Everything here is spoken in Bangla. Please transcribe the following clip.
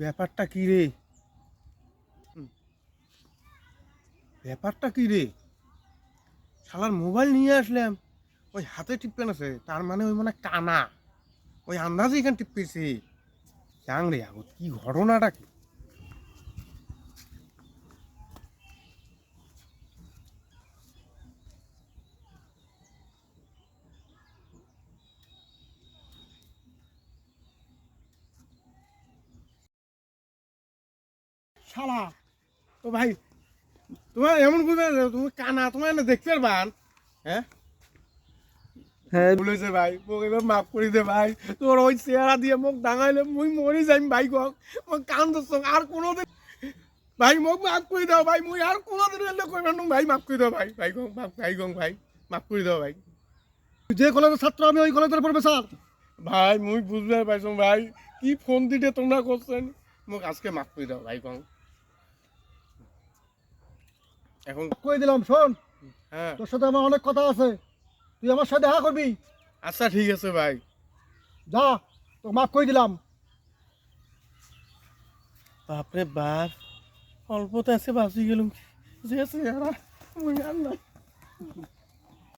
ব্যাপারটা কি রে? ব্যাপারটা কি রে? শালার মোবাইল নিয়ে আসলাম, ওই হাতে টিপেন আছে, তার মানে ওই মানে কানা, ওই আন্দাজে এখানে টিপেছে। জাং রে আগত কি ঘটনাটা কি? শালা ও ভাই, তোমার এমন বুঝে তুমি কানা, তোমার না দেখতে পারবান? হ্যাঁ হ্যাঁ বলেছে ভাই, মোক এবার মাফ করে দে ভাই। তোর ওই চেহারা দিয়ে মোক ডাঙাইলে মুই মরি যাইম ভাই গো। মোক কান দোষ আর কোনোদিন ভাই, মোক মাফ করে দাও ভাই, মুই আর কোনোদিন এলে কইবার না ভাই, মাফ করে দাও ভাই। ভাই গো মাফ, ভাই গো ভাই, মাফ করে দাও ভাই। যে কলেজের ছাত্র আমি ওই কলেজের প্রফেসর। ভাই মুই বুঝতে পারছো ভাই, কি ফোন দিতে তোমরা করছেন, মোক আজকে মাফ করে দাও ভাই গো। এখন কই দিলাম শোন, হ্যাঁ তোর সাথে আমার অনেক কথা আছে, তুই আমার সাথে দেখা করবি। আচ্ছা ঠিক আছে ভাই। যা, তো মাফ করে দিলাম। বাপরে বাপ, অল্পতে আছে বাঁচি গেলুম, যে চেহারা মুই আর নাই।